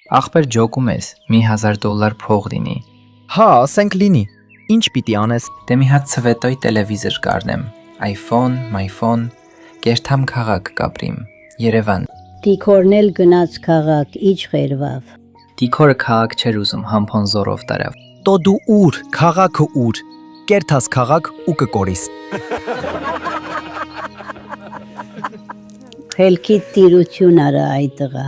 Ախպեր ջոկում ես, մի $1000 փող լինի։ Հա, ասենք լինի։ Ինչ պիտի անես։ Դե մի հատ Ցվետոյ տելևիզոր կառնեմ, iPhone, MyPhone, կերթամ քաղաք կապրիմ, Երևան։ Դիքորնել գնաց քաղաք, իջ խերվավ։ Դիքորը քաղաք չէր ուզում, համփոն զորով տարավ։ Տո դու ուր, քաղաքը ուր։ Կերթաս քաղաք ու կկորիս։ Խելքի տիրություն արա այդ տղա։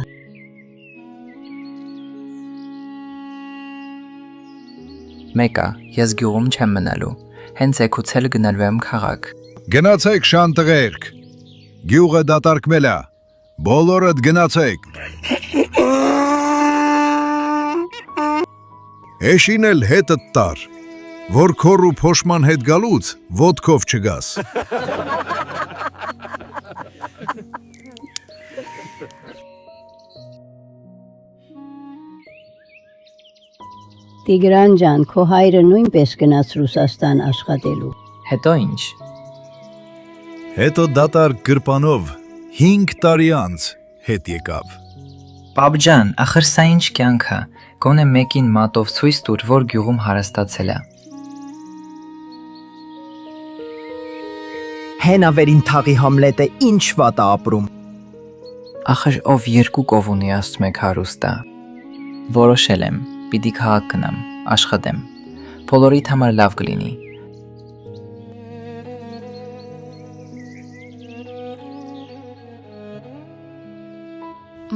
Մեկա, ես գյուղում չեմ մնալու, հենց եկուցել գնալու եմ քաղաք։ Գնացեք շանտղերք, գյուղը դատարկվել է, բոլորդ գնացեք։ Էշին էլ հետըտ տար, որ քոր ու փոշման հետ գալուց ոտքով չգաս։ Տիգրան ջան, քո հայրը նույնպես գնաց Ռուսաստան աշխատելու։ Հետո ինչ։ Հետո դատարկ գրպանով 5 տարի անց հետ եկավ։ Պապ ջան, ախր սա ինչ կյանք է, գոնե մեկին մատով ցույց տուր, որ գյուղում հարստացել է։ Հենա վերին թաղի Համլետը ինչ վատ է ապրում։ Ախր ով երկու կով ունի ասում եք հարուստ է։ Որոշել եմ, պիտի քաղաք գնամ, աշխատեմ։ Բոլորիդ համար լավ կլինի։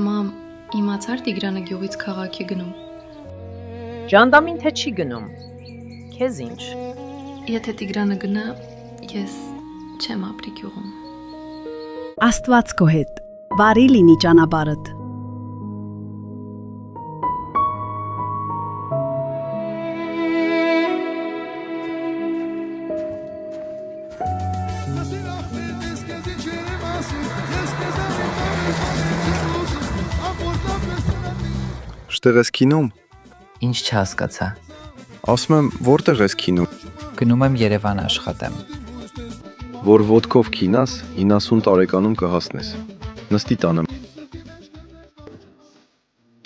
Մամ, իմացար Տիգրանը գյուղից քաղաք է գնում։ Ջանդամին թե չի գնում։ Քեզ ինչ։ Եթե Տիգրանը գնա, ես չեմ ապրի գյուղում։ Աստված քո հետ, բարի լինի ճանապարհդ։ Շտեղ ես քինում։ Ինչ չհասկացա։ Ասում եմ, որտեղ ես քինում։ Գնում եմ Երևան աշխատեմ։ Որ ոտքով քինաս, 90 տարեկանում կհասնես։ Նստի տանը։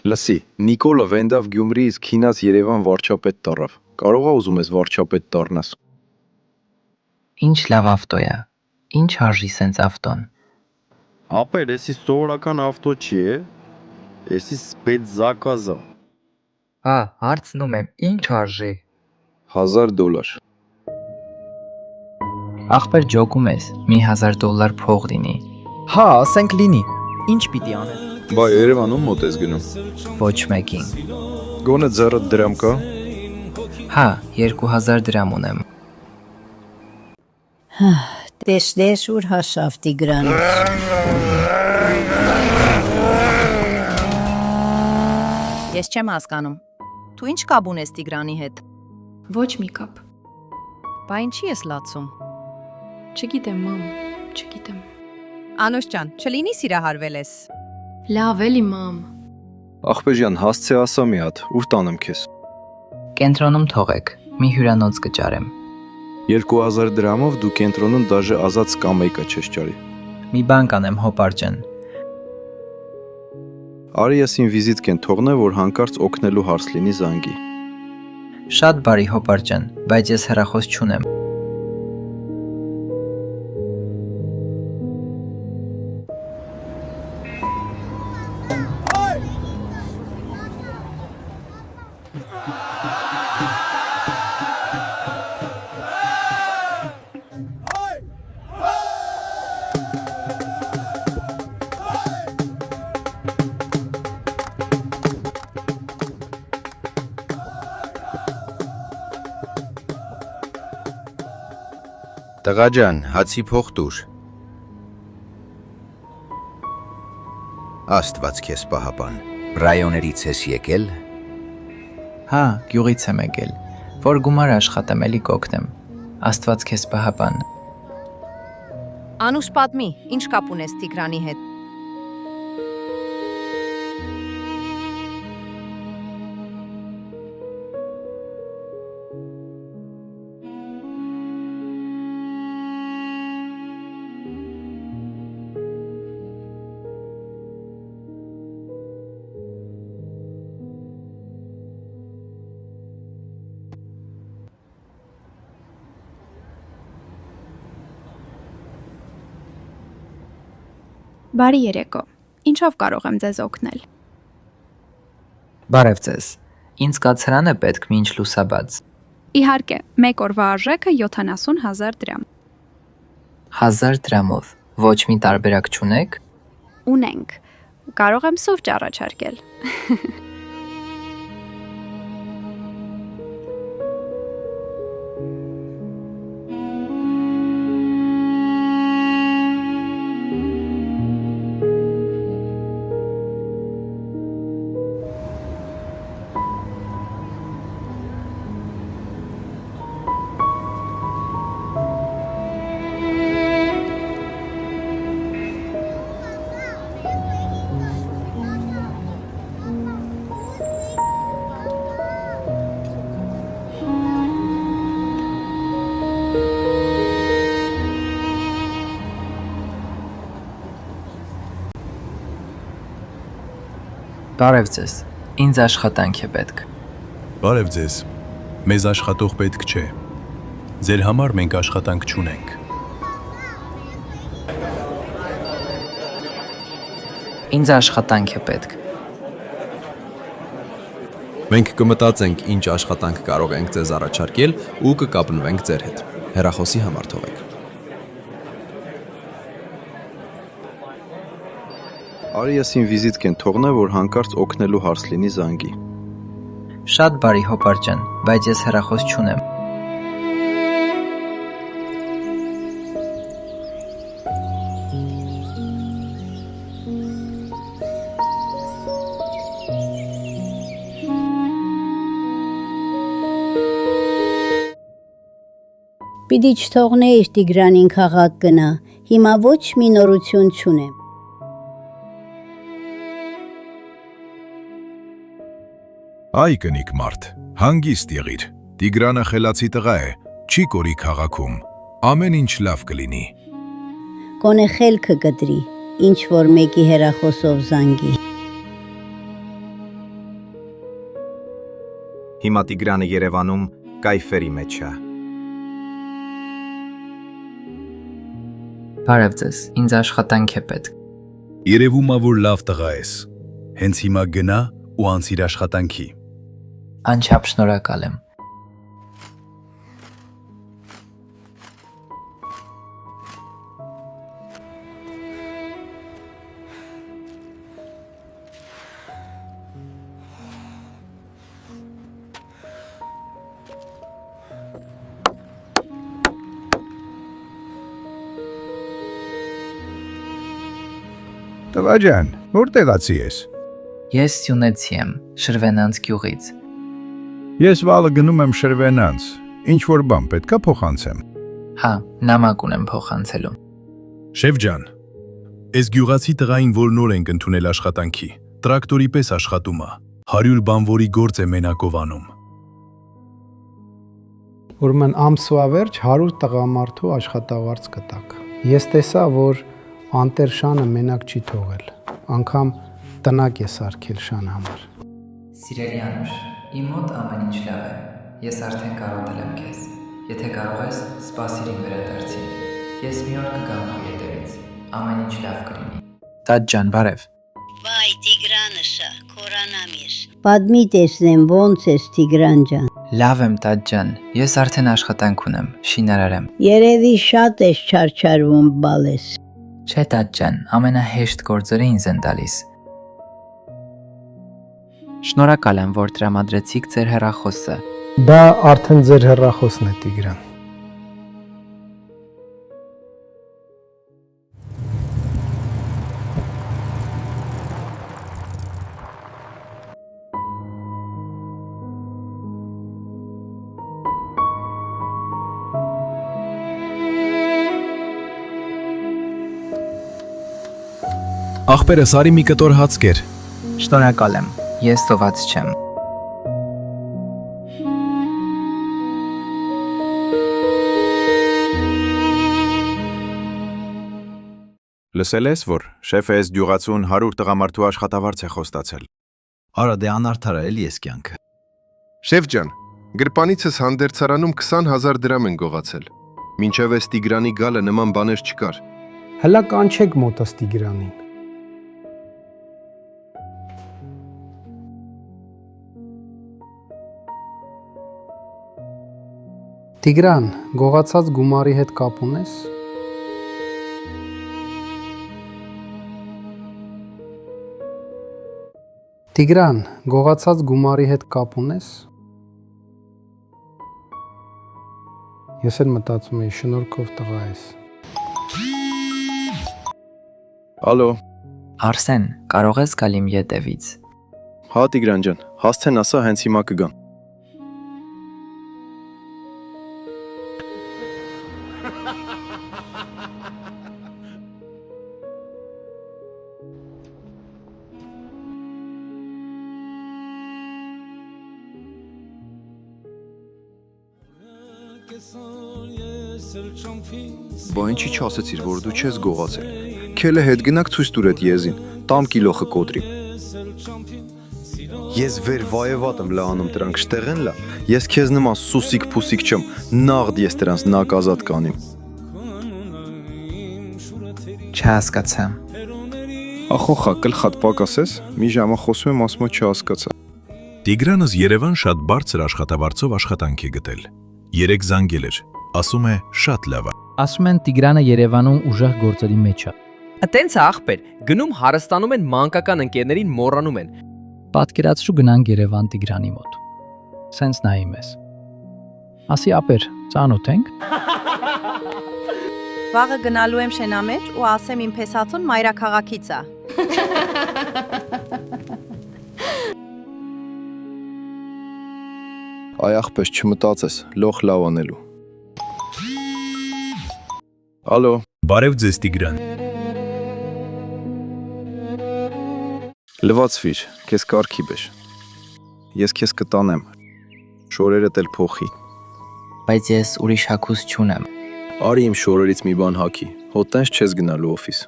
Լսի, Նիկոլը վենդավ Գյումրիից քինաս Երևան վարչապետ դառավ։ Կարող է ուզում ես վարչապետ դառնաս։ Ինչ լավ ավտո է։ Ինչ արժի սենց ավտոն։ Ապեր, էսի սովորական ավտո չի է։ Էսի սպեցզակազա։ Հա, հարցնում եմ, ինչ արժի։ $1000։ Ախպեր ջոկում ես, մի $1000 փող լինի։ Հա, ասենք լինի։ Ինչ պիտի անես։ Բայ Երևանում մոտ ես գնում։ Ոչ մեկին։ Գոնե ձեռդ դրամ կա։ Հա, 2000 դրամ ունեմ։ Տեսնես ուր հասավ Տիգրանը։ Ես չեմ հասկանում։ Դու ինչ կապ ունես Տիգրանի հետ։ Ոչ մի կապ։ Բա ինչի ես լացում։ Չգիտեմ, մամ, չգիտեմ։ Անուշ ջան, չլինի սիրահարվել ես։ Լավ էլի, մամ։ Ախպեջան, հասցե ասա մի հատ, ուր տանեմ քեզ։ Կենտրոնում թողեք, մի հյուրանոց կճարեմ։ 2000 դրամով դու կենտրոնում դաժե ազատ սկամեյկա չես ճարի։ Մի բան կանեմ, հոպար ջան։ Արի եսին վիզիտկեն թողնե, որ հանկարծ օգնելու հարց լինի զանգի։ Շատ բարի հոպար ջան, բայց ես հեռախոս չունեմ։ Տղա ջան, հացի փող տուր։ Աստված քեզ պահապան։ Ռայոներից ես եկել։ Հա, գյուղից եմ եկել, որ գումար աշխատեմ, էլի կօգնեմ։ Աստված քեզ պահապան։ Անուշ պատմի, ինչ կապ ունես Տիգրանի հետ։ Բարի երեկո։ Ինչով կարող եմ ձեզ օգնել։ Բարև ձեզ։ Ինձ կացարան է պետք մինչ լուսաբաց։ Իհարկե, մեկ օրվա արժեքը 70,000 դրամ։ 1000 դրամով ոչ մի տարբերակ չունեք։ Ունենք։ Կարող եմ սուրճ առաջարկել։ Բարև ձեզ։ Ինձ աշխատանք է պետք։ Բարև ձեզ։ Մեզ աշխատող պետք չէ։ Ձեր համար մենք աշխատանք չունենք։ Ինձ աշխատանք է պետք։ Մենք կմտածենք ինչ աշխատանք կարող ենք ձեզ առաջարկել ու կկապնվենք ձեր հետ։ Հեռախոսի համար թողեք։ Արի ես ին վիզիտ կեն թողնե, որ հանկարծ օգնելու հարց լինի զանգի։ Շատ բարի հոպար ջան, բայց ես հեռախոս չունեմ։ Պիտի չթողնեիր Տիգրանին քաղաք գնա, հիմա ոչ մի նորություն չունեմ։ Այ կնիկ մարդ, հանգիստ եղիր, Տիգրանը խելացի տղա է, չի կորի քաղաքում, ամեն ինչ լավ կլինի։ Կոնե խելքը կտրի, ինչ որ մեկի հեռախոսով զանգի։ Հիմա Տիգրանը Երևանում կայֆերի մեջ է։ Բարև ձեզ, ինձ աշխատանք է պետք։ Երևում է, որ լավ տղա ես։ Հենց հիմա գնա ու անցիր աշխատանքի։ Անչափ շնորհակալ եմ։ Տղա ջան, որտեղացի ես։ Ես Սյունեցի եմ, Շրվենանց գյուղից։ Ես վալը գնում եմ Շրվենանց, ինչ որ բան պետքա փոխանցեմ։ Հա, նամակ ունեմ փոխանցելու։ Շեֆ ջան, այս գյուղացի տղային, որ նոր ենք ընդունել աշխատանքի, տրակտորի պես աշխատում է, 100 բանվորի գործ է մենակով անում։ Ուրեմն ամսվա վերջ 100 տղամարդու աշխատավարձ կտակ։ Ես տեսա, որ անտեր Շանը մենակ չի թողել, անգամ տնակ է սարքել Շան համար։ Սիրելի Անուշ, իմ մոտ ամեն ինչ լավ է։ Ես արդեն կարոտել եմ քեզ։ Եթե կարող ես, սպասիր իմ վերադարձին։ Ես մի օր կգամ քո ետևից։ Ամեն ինչ լավ կլինի։ Տաճ ջան, բարև։ Վայ Տիգրանշա, կորանամիր։ Պատմի տեսնեմ ոնց ես Տիգրան ջան։ Լավ եմ Տաճ ջան, ես արդեն աշխատանք ունեմ, շինարար եմ։ Երևի շատ ես չարչարվում բալես։ Չէ Տաճ ջան, ամենահեշտ գործերը ինձ են տալիս։ Շնորհակալ եմ, որ տրամադրեցիք ձեր հեռախոսը։ Դա արդեն ձեր հեռախոսն է, Տիգրան։ Ախպերս արի մի կտոր հաց կեր։ Շնորհակալ եմ, ես տոված չեմ։ Լսել ես, որ շեֆը այս գյուղացուն 100 տղամարդու աշխատավարձ է խոստացել։ Արա դե անարդար է էլի ես կյանքը։ Շեֆ ջան, գրպանիցս հանդերձարանում 20,000 դրամ են գողացել։ Մինչև այս Տիգրանի գալը նման բաներ չկար։ Հլա կանչեք մոտս Տիգրանին։ Տիգրան, գողացած գումարի հետ կապ ունես։ Տիգրան, գողացած գումարի հետ կապ ունես։ Ես էլ մտածում եի շնորհքով տղա ես։ Ալո։ Արսեն, կարող ես գալ իմ ետևից։ Հա Տիգրան ջան, հասցեն ասա հենց հիմա կգամ։ Բա ինչի չասեցիր, որ դու չես գողացել։ Քելը հետ գնաք ցույց տուր այդ եզին, տամ կիլոխը կոտրի։ Ես վեր վայևատ եմ լանում դրանք շտեղեն լա։ Ես քեզ նման սուսիկ փուսիկ չեմ, նաղդ ես դրանց նակազատ կանիմ։ Չհասկացա։ Ախոխա, գլխատ պակասես, մի ժամը խոսում եմ, ասում չհասկացա։ Տիգրանս Երևան շատ բարձր աշխատավարձով աշխատանք է գտել։ 3 զանգել էր, ասում է շատ լավ է։ Ասում են Տիգրանը Երևանում ուժեղ գործերի մեջ է։ Այտենց է ախպեր, գնում հարստանում են մանկական ընկերներին մոռանում են։ Պատկերացրու գնանք Երևան Տիգրանի մոտ։ Սենց նայում ես։ Ասի ապեր, ծանոթ ենք։ Վաղը գնալու եմ շենամեջ ու ասեմ իմ փեսացուն մայրաքաղաքից է։ Այ ախպես չմտածես, լոխ լավ անելու։ Ալո։ Բարև ձեզ Տիգրան։ Լվացվիր, քեզ կարգի բեշ։ Ես քեզ կտանեմ։ Շորերդ էլ փոխի։ Բայց ես ուրիշ հագուստ չունեմ։ Արի իմ շորերից մի բան հագի, հոտենց չես գնալու օֆիս։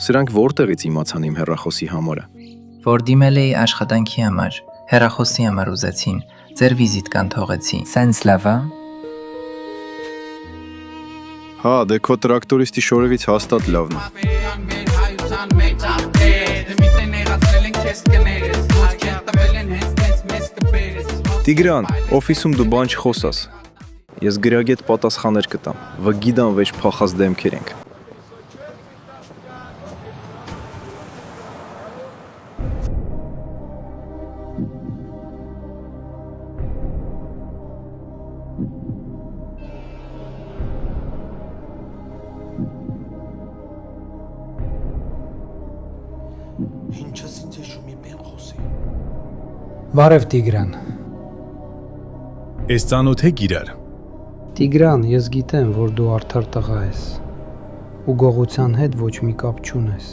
Սրանք որտեղից իմացան իմ հեռախոսի համարը։ Որ դիմել էի աշխատանքի համար, հեռախոսի համար ուզեցին, ձեր վիզիտկան թողեցի։ Սենց լավ է։ Հա, դե քո տրակտորիստի շորերից հաստատ լավն է։ Տիգրան, օֆիսում դու բան չխոսաս։ Ես գրագետ պատասխաներ կտամ, վգիդան վեճ փախած դեմքեր ենք։ Բարև Տիգրան։ Ես ծանոթ եք իրար։ Տիգրան, ես գիտեմ, որ դու արդար տղա ես ու գողության հետ ոչ մի կապ չունես։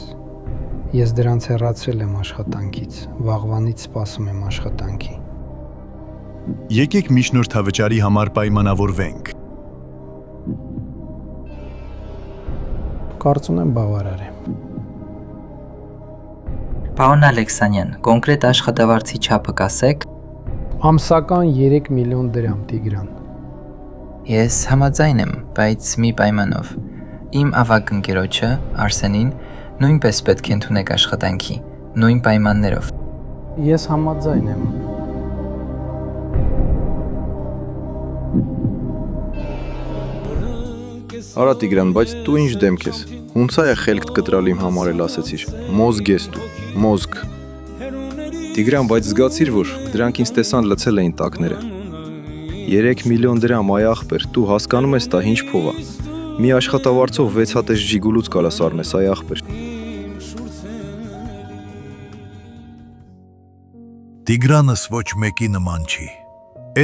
Ես դրանց հեռացրել եմ աշխատանքից, վաղվանից սպասում եմ աշխատանքի։ Եկեք միջնորդավճարի համար պայմանավորվենք։ Կարծում եմ բավարար է։ Պարոն Ալեքսանյան, կոնկրետ աշխատավարձի չափը կասեք։ Ամսական 3 միլիոն դրամ, Տիգրան։ Ես համաձայն եմ, բայց մի պայմանով։ Իմ ավագ ընկերոջը, Արսենին, նույնպես պետք է ընդունեք աշխատանքի, նույն պայմաններով։ Ես համաձայն եմ։ Արա Տիգրան, բայց դու ինչ դեմք ես։ Հունցա է խելք կտրալ իմ համար էլ ասեցիր։ Մոզգ ես դու, մոզգ։ Տիգրան, բայց զգացիր, որ դրանք ինձ տեսան լցել էին տակները։ 3 միլիոն դրամ այ ախպեր, դու հասկանում ես դա ինչ փող է։ Մի աշխատավարձով 6 հատ ժիգուլուց կարաս առնես այ ախպեր։ Տիգրանս ոչ մեկի նման չի։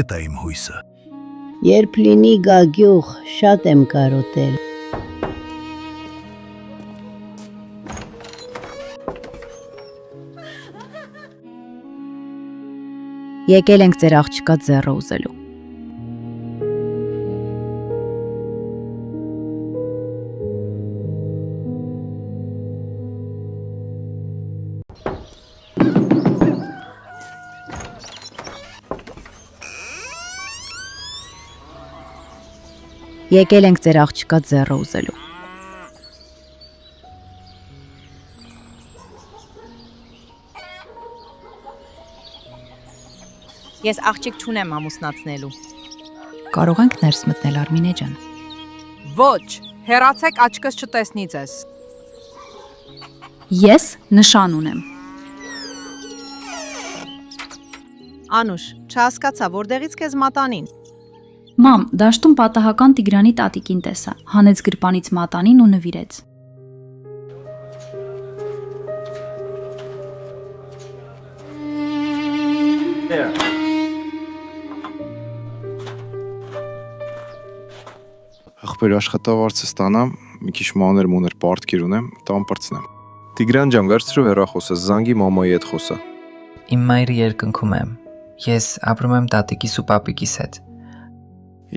Էդ է իմ հույսը։ Երբ լինի գագյուղ, շատ եմ կարոտել։ Եկել ենք ձեր աղջկա ձեռը ուզելու։ Եկել ենք ձեր աղջկա ձեռը ուզելու։ Ես աղջիկ չունեմ ամուսնացնելու։ Կարող ենք ներս մտնել Արմինե ջան։ Ոչ, հեռացեք աչքս չտեսնի ձեզ։ Ես նշան ունեմ։ Անուշ, չհասկացա, որտեղից քեզ մատանին։ Մամ, դաշտում պատահական Տիգրանի տատիկին տեսա, հանեց գրպանից մատանին ու նվիրեց։ Ախպեր աշխատավարձը ստանամ, մի քիչ մանր-մուներ պարտքեր ունեմ, տան պրծնեմ։ Տիգրան ջան, վերցրու հեռախոսը, զանգի մամայի հետ խոսա։ Իմ մայրի երկնքում եմ։ Ես ապրում եմ տատիկիս ու պապիկիս հետ։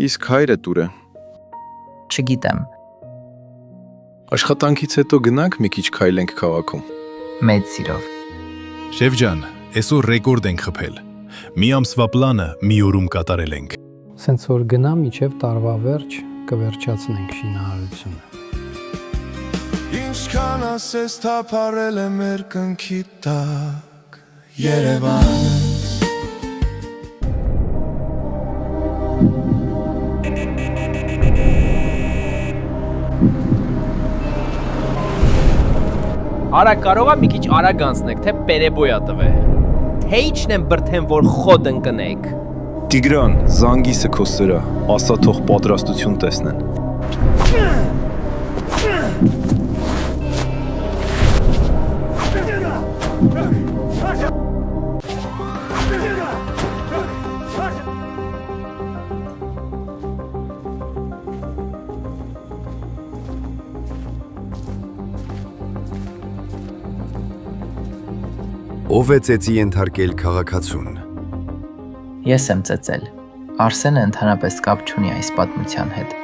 Իսկ հայրը տուր է։ Չգիտեմ։ Աշխատանքից հետո գնանք մի քիչ քայլենք քաղաքում։ Մեծ սիրով։ Շեֆ ջան, այսօր ռեկորդ ենք խփել։ Մի ամսվա պլանը մի օրում կատարել ենք։ Սենց որ գնա միջև տարվա վերջ կվերջացնենք շինարարությունը։ Ինչքան ասես թափառել է մեր կնքի տակ Երևանը Արա կարող է մի քիչ արագ անցնեք, թե պերեբոյա տվե։ Թե իջն եմ բրթեմ, որ խոդ ընկնեք։ Տիգրան, զանգիսը քո սրա, ասա թող պատրաստություն տեսնեն։ Ով է ծեծի ենթարկել քաղաքացուն։ Ես եմ ծեծել։ Արսենը ընդհանրապես կապ չունի այս պատմության հետ։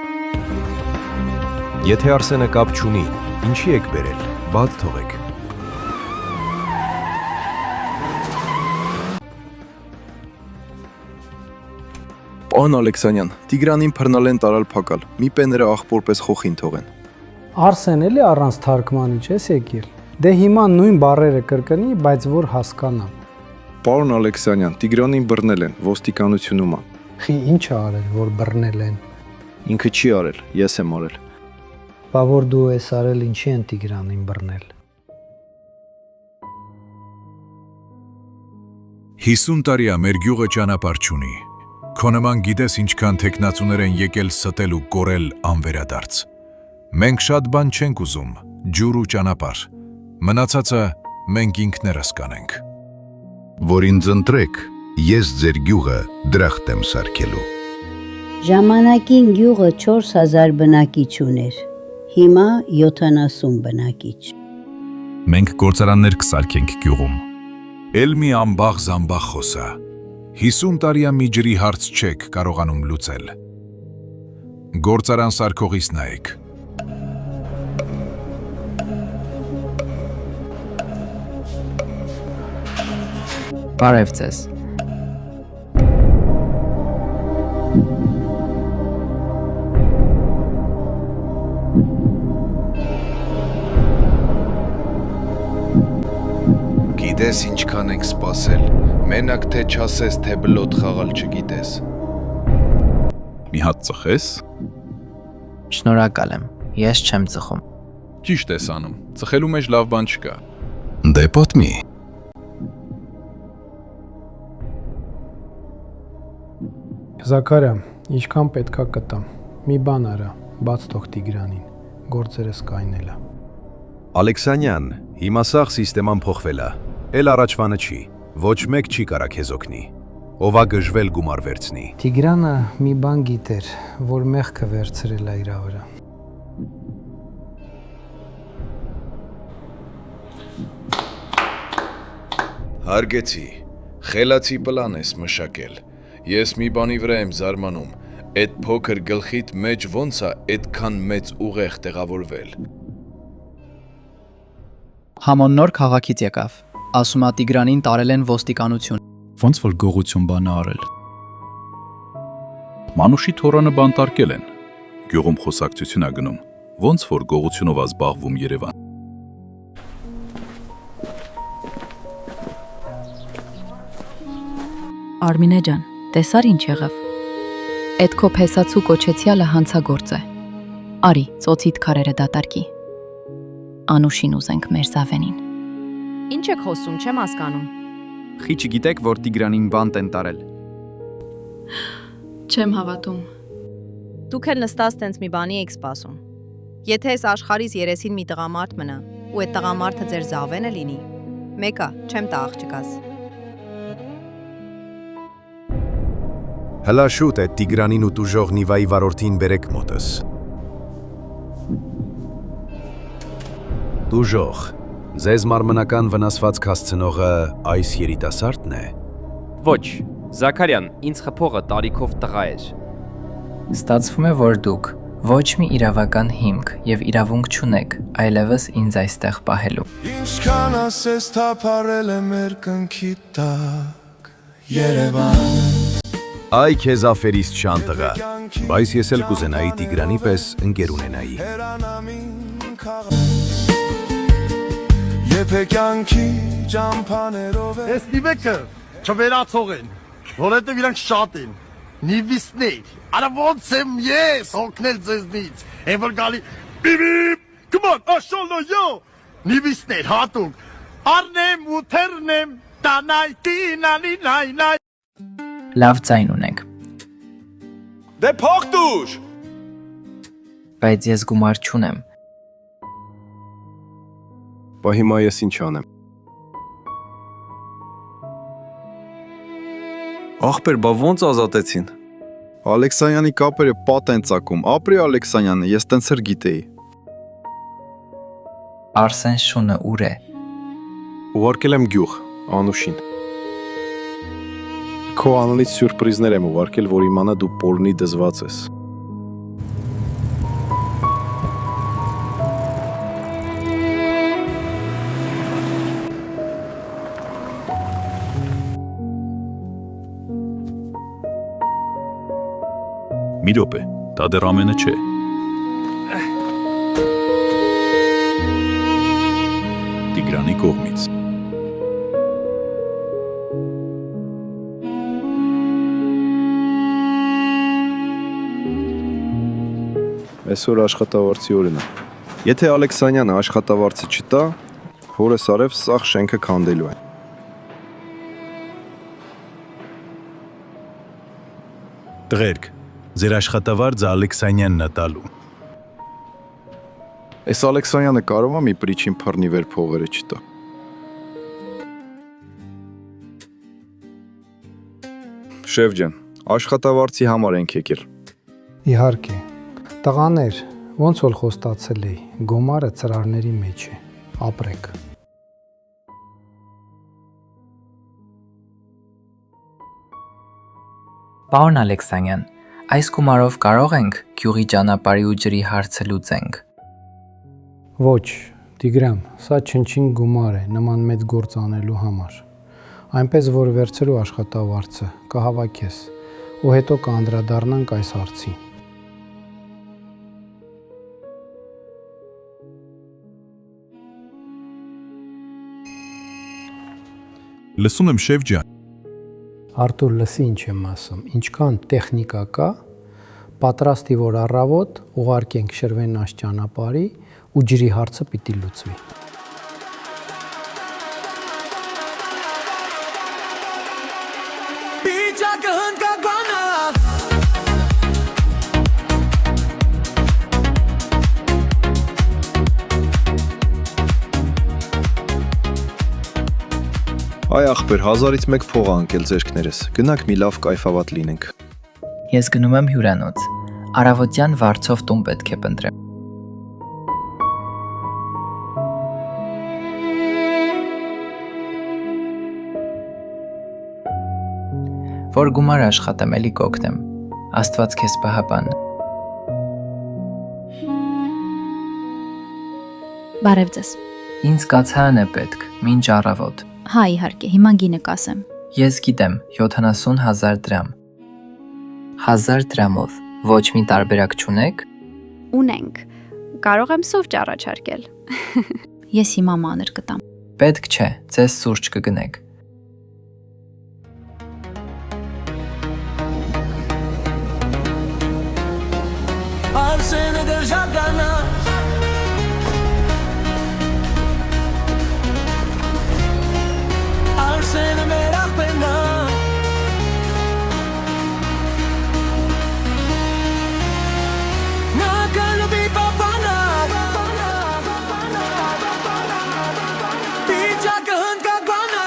Եթե Արսենը կապ չունի, ինչի եք բերել, բաց թողեք։ Պարոն Ալեքսանյան, Տիգրանին փռնալեն տարալ փակալ, մի պեները աղբորպես խոխին թողեն։ Արսեն էլի առանց թարգմանիչ ես եկել։ Դե հիմա նույն բառերը կրկնի, բայց որ հասկանամ։ Պարոն Ալեքսանյան, Տիգրանին բռնել են, ոստիկանությունում է։ Խի ինչ է արել, որ բռնել են։ Ինքը չի արել, ես եմ արել։ Բա որ դու ես արել, ինչի են Տիգրանին բռնել։ 50 տարի է մեր գյուղը ճանապարհ չունի։ Քո նման գիտես ինչքան տեխնացուներ են եկել ստել ու կորել անվերադարձ։ Մենք շատ բան չենք ուզում, ջուր ու ճանապարհ։ Մնացածը մենք ինքներս կանենք։ Որ ինձ ընտրեք, ես ձեր գյուղը դրախտ եմ սարքելու։ Ժամանակին գյուղը 4000 բնակիչ ուներ, հիմա 70 բնակիչ։ Մենք գործարաններ կսարքենք գյուղում։ Էլ մի ամբաղ զամբաղ խոսա։ 50 տարիա մի ջրի հարց չեք կարողանում լուծել։ Գործարան սարքողից նայեք։ Բարև ձեզ։ Գիտես ինչքան ենք սպասել, մենակ թե չասես, թե բլոտ խաղալ չգիտես։ Մի հատ ծխես։ Շնորհակալ եմ, ես չեմ ծխում։ Ճիշտ ես անում, ծխելու մեջ լավ բան չկա։ Դե պատմի։ Զաքարյա, ինչքան պետքա կտամ։ Մի բան արա, բաց թող Տիգրանին, գործերս կայնել է։ Ալեքսանյան, հիմա սաղ սիստեման փոխվել է։ Էլ առաջվանը չի, ոչ մեկ չի կարա քեզ օգնի։ Ովա գժվել գումար վերցնի։ Տիգրանը մի բան գիտեր, որ մեղքը վերցրել է իր վրա։ Հարգեցի, խելացի պլան ես մշակել։ Ես մի բանի վրա եմ զարմանում, այդ փոքր գլխիդ մեջ ոնց է այդքան մեծ ուղեղ տեղավորվել։ Համոն նոր քաղաքից եկավ, ասում է Տիգրանին տարել են ոստիկանություն։ Ոնց որ գողություն բան արել։ Մանուշի թորանը բանտարկել են։ Գյուղում խոսակցություն է գնում, ոնց որ գողությունով ազբաղվում Երևան։ Արմինե ջան, տեսար ինչ եղավ։ Էդ քո փեսացու կոչեցյալը հանցագործ է։ Արի, ծոցիդ քարերը դատարկի։ Անուշին ուզենք մեր Զավենին։ Ինչ եք խոսում, չեմ հասկանում։ Խի չգիտեք, որ Տիգրանին բանտ են տարել։ Չեմ հավատում։ Դուք էլ նստած տենց մի բանի եք սպասում։ Եթե այս աշխարհից երեսին մի տղամարդ մնա, ու այդ տղամարդը ձեր Զավենը լինի, մեկա, չեմ տա աղջկաս։ Հլա շուտ այդ Տիգրանին ու տուժող Նիվայի վարորդին բերեք մոտս։ Տուժող, ձեզ մարմնական վնասվածք հասցնողը այս երիտասարդն է։ Ոչ, Զաքարյան, ինձ խփողը տարիքով տղա էր։ Ստացվում է, որ դուք ոչ մի իրավական հիմք եւ իրավունք չունեք այլևս ինձ այստեղ պահելու։ Ինչքան ասես թափարել է մեր կնքի տակ Երևան Այ քեզ աֆերիստ շան տղա, բայց ես էլ կուզենայի Տիգրանի պես ընկեր ունենայի։ Եփե կյանքի ճամփաներով Ես նիվեկը չվերացող են, որովհետև իրանք շատ են, նիվիստներ, արա ոնց եմ ես հոգնել ձեզնից, են որ գալի, բիբիբ, կման, աշոլո, յո, նիվիստներ, հատուկ, արնեմ ու թերնեմ, տանայ, տինանի, նայ, Լավ ձայն ունենք։ Դե փող տուր։ Բայց ես գումար չունեմ։ Բա հիմա ես ինչ անեմ։ Ախպեր, բա ոնց ազատեցին։ Ալեքսանյանի կապերը պատ են ծակում, ապրի Ալեքսանյանը, ես տենց էր գիտեի։ Արսեն Շունը ուր է։ Ուղարկել եմ գյուղ, Անուշին։ Քո անունից սյուրպրիզներ եմ ուղարկել, որ իմանա դու պորնի դզված ես։ Մի րոպե, դա դեռ ամենը չէ։ Տիգրանի կողմից։ Այսօր աշխատավարձի օրն է։ Եթե Ալեքսանյանը աշխատավարձը չտա, հորս արև սաղ շենքը քանդելու են։ Տղերք, ձեր աշխատավարձը Ալեքսանյանն է տալու։ Այս Ալեքսանյանը կարող է մի պրիչին փռնի վեր փողերը չտա։ Շեֆ ջան, աշխատավարձի համար ենք եկել։ Իհարկե։ Տղաներ, ոնց որ խոստացել էի, գոմարը ծրարների մեջ է, ապրեք։ Պարոն Ալեքսանյան, այս գումարով կարող ենք գյուղի ճանապարհի ու ջրի հարցը լուծենք։ Ոչ, Տիգրան, սա չնչին գումար է նման մեծ գործ անելու համար։ Այնպես որ վերցրու աշխատավարձը, կհավաքես, ու հետո կանդրադառնանք այս հարցին։ Լսում եմ շեֆ ջան։ Արտուր, լսի ինչ եմ ասում, ինչքան տեխնիկա կա, պատրաստի որ առավոտ ուղարկենք Շրվենաց ճանապարհի ու ջրի հարցը պիտի լուծվի։ Այ ախպեր, 1000-ից մեկ փող անկել ձերքներս, գնանք մի լավ կայֆավատ լինենք։ Ես գնում եմ հյուրանոց, առավոտյան վարձով տուն պետք է փնտրեմ։ Որ գումար աշխատեմ, էլի կօգնեմ, Աստված քեզ պահապան։ Բարև ձեզ։ Ինձ կացարան է պետք, մինչ առավոտ։ Հա, իհարկե, հիմա գինը կասեմ։ Ես գիտեմ, 70,000 դրամ։ 1000 դրամով ոչ մի տարբերակ չունեք։ Ունենք։ Կարող եմ սուրճ առաջարկել։ Ես հիմա մանր կտամ։ Պետք չէ, ձեզ սուրճ կգնեք։ Arsene de jagana Arsene merak bena Na kalbi babana Bija kahn ka gana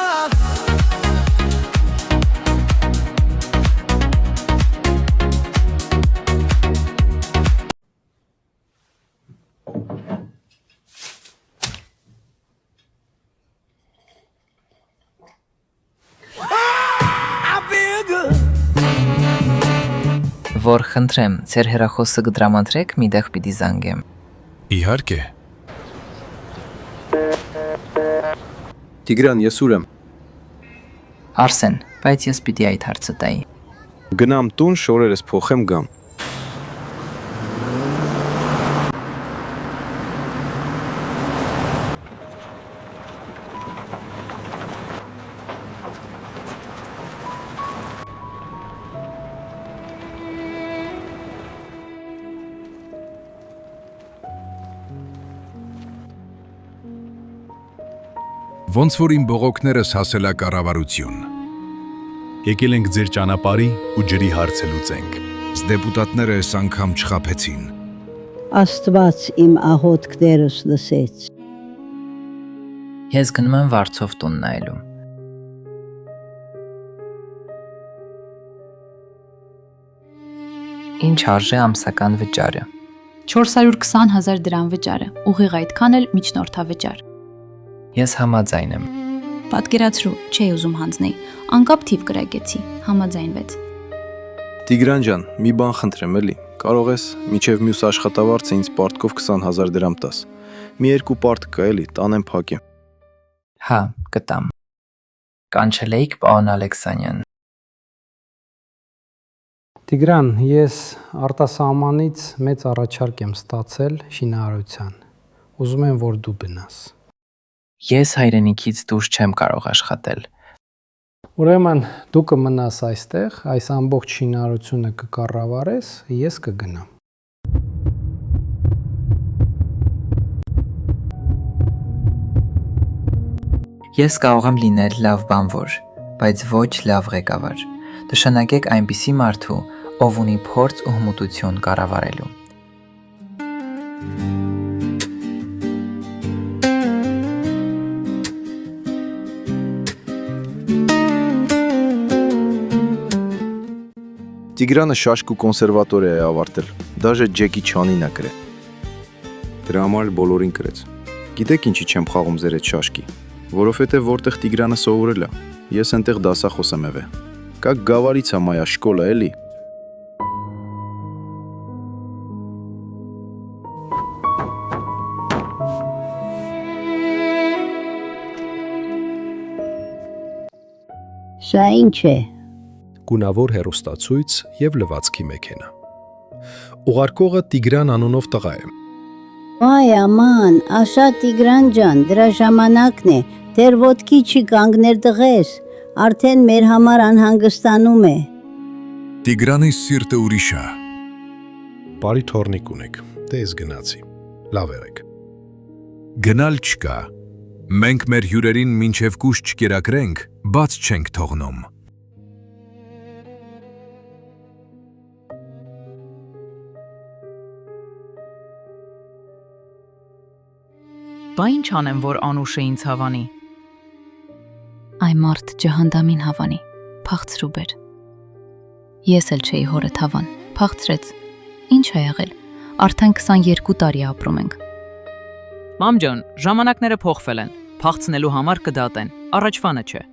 Որ խնդրեմ, ձեր հեռախոսը կդրամադրեք, մի տեղ պիտի զանգեմ։ Իհարկե։ Տիգրան, ես ուր եմ։ Արսեն, բայց ես պիտի այդ հարցը տայի։ Գնամ տուն, շորերս փոխեմ գամ։ Ոնց որ իմ բողոքներս հասելա կառավարություն։ Եկել ենք ձեր ճանապարհի ու ջրի հարցը լուծենք։ Դեպուտատները այս անգամ չխաբեցին։ Աստված իմ աղոթքներս լսեց։ Ես գնում եմ վարձով տուն նայելու։ Ինչ արժե ամսական վճարը։ 420,000 դրամ վճարը, ուղիղ այդքան էլ միջնորդավճար։ Ես համաձայն եմ։ Պատկերացրու, չէի ուզում հանձնեի, անկապ թիվ կրակեցի, համաձայնվեց։ Տիգրան ջան, մի բան խնդրեմ էլի, կարող ես միջև մյուս աշխատավարձը ինձ պարտքով 20,000 դրամ տաս։ Մի երկու պարտ կա էլի, տանեմ փակեմ։ Հա, կտամ։ Կանչելեիք, պարոն Ալեքսանյան։ Տիգրան, ես արտասահմանից մեծ առաջարկ եմ ստացել շինարարության։ Ուզում եմ, որ դու բնաս։ Ես հայրենիքից դուրս չեմ կարող աշխատել։ Ուրեմն դու կմնաս այստեղ, այս ամբողջ շինարարությունը կկառավարես, ես կգնամ։ Ես կարող եմ լինել լավ բանվոր, բայց ոչ լավ ղեկավար։ Նշանակեք այնպիսի մարդու, ով ունի փորձ ու հմտություն կառավարելու։ Տիգրանը շաշկ ու կոնսերվատորիա է ավարտել, դաժե Ջեկի Չանին է կրել։ Դրա համար բոլորին կրեց։ Գիտեք ինչի չեմ խաղում ձեր այդ շաշկի, որովհետև որտեղ Տիգրանը սովորել է, ես այնտեղ դասախոս եմ եղել։ Как говорится, моя школа, էլի։ Սա ինչ է։ Գունավոր հեռուստացույց եւ լվացքի մեքենա։ Ուղարկողը Տիգրան անունով տղա է։ Այ աման, աշա Տիգրան ջան, դրա ժամանակն է, դեռ ոտքի չի կանգներ տղես, արդեն մեր համար անհանգստանում է։ Տիգրանի սիրտը ուրիշ է։ Բարի թորնիկ ունեք, դե ես գնացի։ Լավ եղեք։ Գնալ չկա։ Մենք մեր հյուրերին մինչև կուշ չկերակրենք, բաց չենք թողնում։ Բա ինչ անեմ, որ Անուշը ինձ հավանի։ Այ մարդ ջահանդամին հավանի, փախցրու բեր։ Ես էլ չէի հորդ հավան, փախցրեց։ Ինչ է եղել, արդեն 22 տարի ապրում ենք։ Մամ ջան, ժամանակները փոխվել են, փախցնելու համար կդատեն, առաջվանը չէ։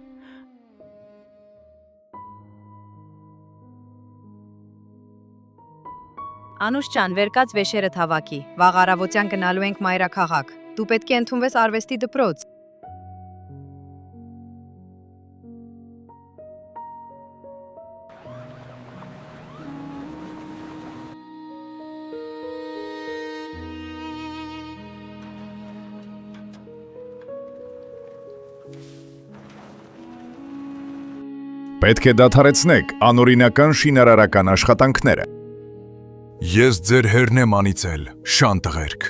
Անուշ ջան, վերկած վեշերը հավաքի, վաղ առավոտյան գնալու ենք մայրաքաղաք։ Դու պետք է ընդունվես արվեստի դպրոց։ Պետք է դադարեցնեք անօրինական շինարարական աշխատանքները։ Ես ձեր հերն եմ անիծել, շան տղերք։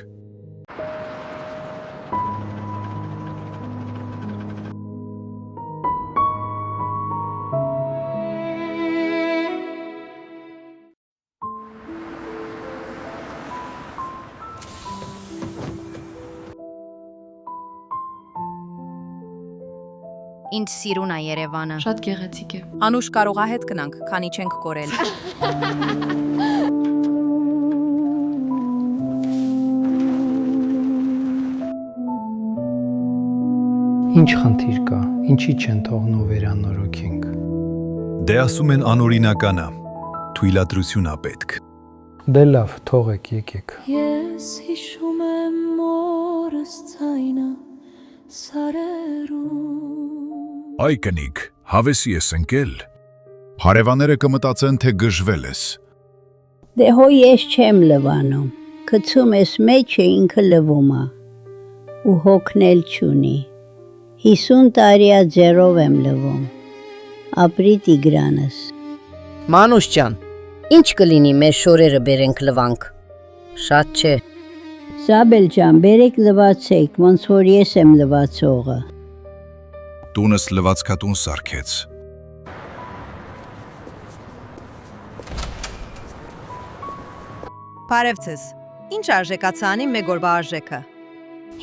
Ինչ սիրուն է Երևանը։ Շատ գեղեցիկ է։ Անուշ կարող է հետ գնանք, քանի չենք կորել։ Ինչ խնդիր կա, ինչի չեն թողնող վերանորոգենք։ Դե ասում են անօրինականը, թույլատրություն ա պետք։ Դե լավ, թողեք, եկեք։ Ես հիշում եմ մորս ցայնը սարերում։ Այ կնիկ, հավեսի ես ընկել։ Հարևանները կմտածեն, թե գժվել ես։ Դե հո ես չեմ լվանում, գցում ես մեջը ինքը լվում է, ու հոգնել չունի, 50 տարիա ձերով եմ լվում, ապրի Տիգրանս։ Մանուշ ջան, ինչ կլինի մեր շորերը բերենք լվանք, շատ չէ։ Զաբել ջան, բերեք լվացեք, ոնց որ ես եմ լվացողը։ Տունս լվացքատուն սարքեց։ Բարև ձեզ։ Ինչ արժեքացանի մեկ օրվա արժեքը։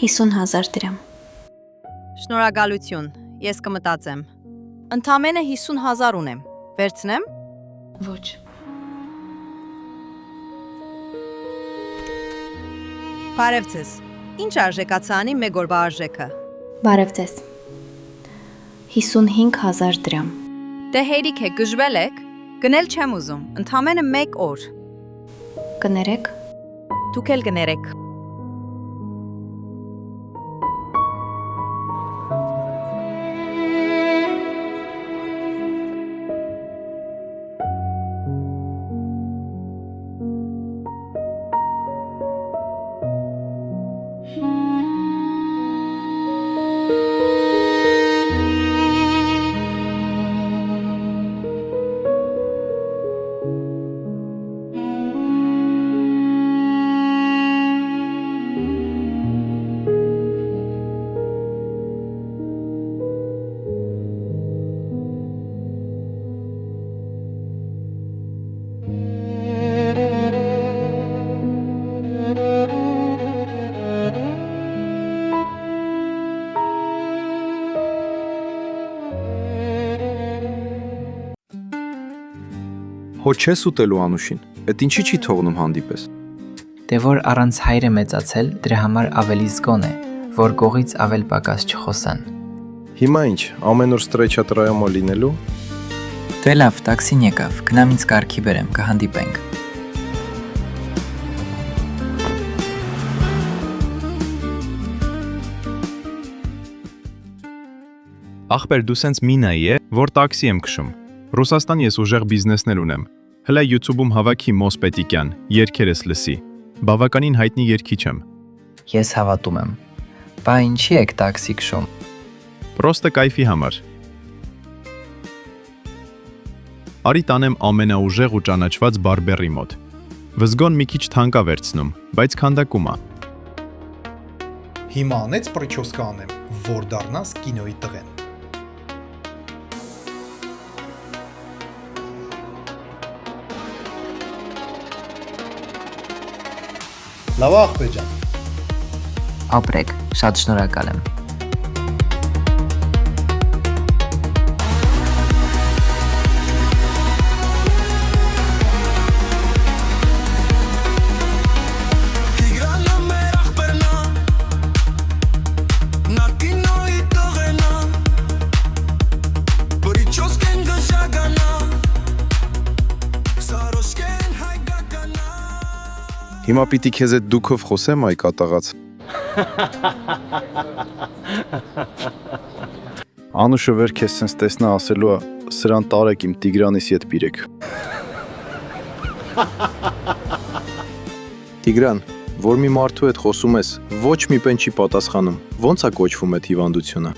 50,000 դրամ։ Շնորհակալություն, ես կմտածեմ։ Ընդամենը 50,000 ունեմ։ Վերցնեմ։ Ոչ։ Բարև ձեզ։ Ինչ արժեքացանի մեկ օրվա արժեքը։ Բարև ձեզ։ 55,000 դրամ։ Դե հերիք է, գժվել եք։ Գնել չեմ ուզում, ընդամենը մեկ օր։ Կներեք։ Դուք էլ կներեք։ Հո չես ուտելու Անուշին, էդ ինչի չի թողնում հանդիպես։ Դե որ առանց հայրը մեծացել, դրա համար ավելի զգոն է, որ գողից ավել պակաս չխոսան։ Հիմա ինչ, ամեն օր ստրեչա տրայոմա լինելու։ Դե լավ, տաքսին եկավ, գնամ ինձ կարգի բերեմ, կհանդիպենք։ Ախպեր դու սենց մինայի է, որ տաքսի եմ քշում։ Ռուսաստան ես ուժեղ բիզնեսներ ունեմ։ Հլա YouTube-ում հավաքի Մոս Պետիկյան, երգերս լսի։ Բավականին հայտնի երգիչ եմ։ Ես հավատում եմ։ Բա ինչի եք տաքսի քշում։ Պրոստը կայֆի համար։ Արի տանեմ ամենաուժեղ ու ճանաչված բարբերի մոտ։ Վզգոն մի քիչ թանկա վերցնում, բայց քանդակում է։ Հիմա անեց պրիչոսկա անեմ, որ դառնաս կինոյի տղեն։ Լավ ախպեր ջան։ Ապրեք, շատ շնորհակալ եմ։ Հիմա պիտի քեզ այդ դուքով խոսեմ այ կատաղած։ Անուշը վեր քեզ սենց տեսնա ասելու է, սրան տարեք իմ Տիգրանիս ետ բիրեք։ Տիգրան, որ մի մարդու հետ խոսում ես, ոչ մի պեն չի պատասխանում, ոնց է կոչվում այդ հիվանդությունը։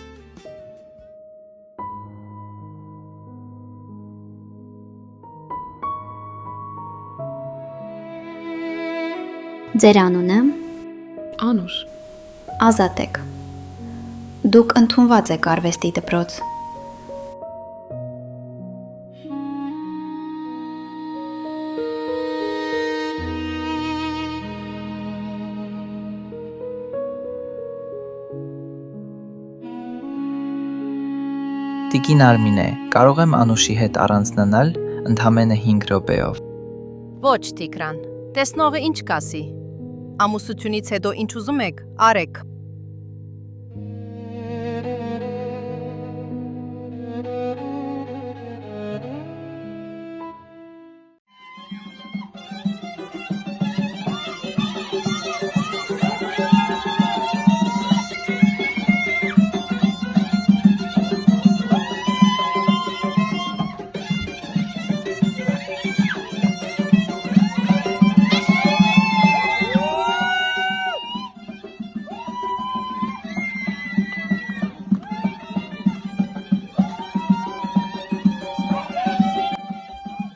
Ձեր անունը Անուշ։ Ազատ եք։ Դուք ընդունված եք արվեստի դպրոց։ Տիկին Արմինե, կարող եմ Անուշի հետ առանձնանալ ընդամենը 5 րոպեով։ Ոչ, Տիգրան, տեսնողը ինչ կասի։ Ամուսությունից հետո ինչ ուզում եք, արեք։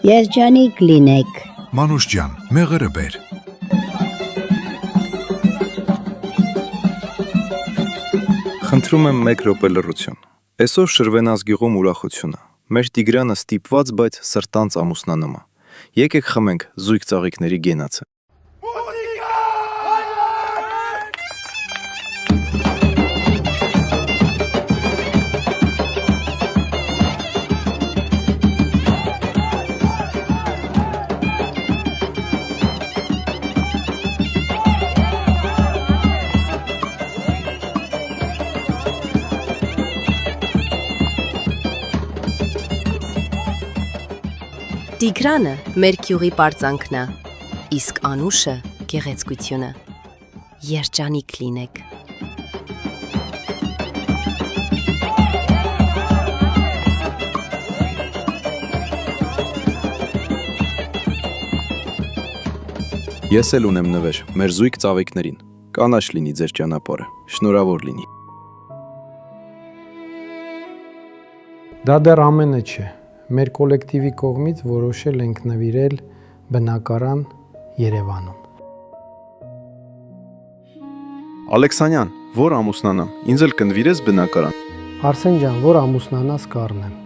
Երջանիկ լինեք։ Մանուշ ջան, մեղրը բեր։ Խնդրում եմ 1 րոպե լռություն։ Այսօր Շրվենաց գյուղում ուրախություն է։ Մեր Տիգրանը ստիպված, բայց սրտանց ամուսնանում է։ Եկեք խմենք զույգ ծաղիկների գենացը։ Տիգրանը մեր գյուղի պարծանքն է, իսկ Անուշը գեղեցկությունը։ Երջանիկ լինեք։ Ես էլ ունեմ նվեր, մեր զույգ ծաղիկներին։ Կանաչ լինի ձեր ճանապարհը, շնորհավոր լինի։ Դա դեռ ամենը չէ։ Մեր կոլեկտիվի կողմից որոշել ենք նվիրել բնակարան Երևանում։ Ալեքսանյան, որ ամուսնանամ, ինձ էլ կնվիրես բնակարան։ Արսեն ջան, որ ամուսնանաս կառնեմ։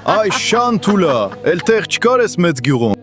Այ շանթուլա, էլ տեղ չկար ես մեծ գյուղում։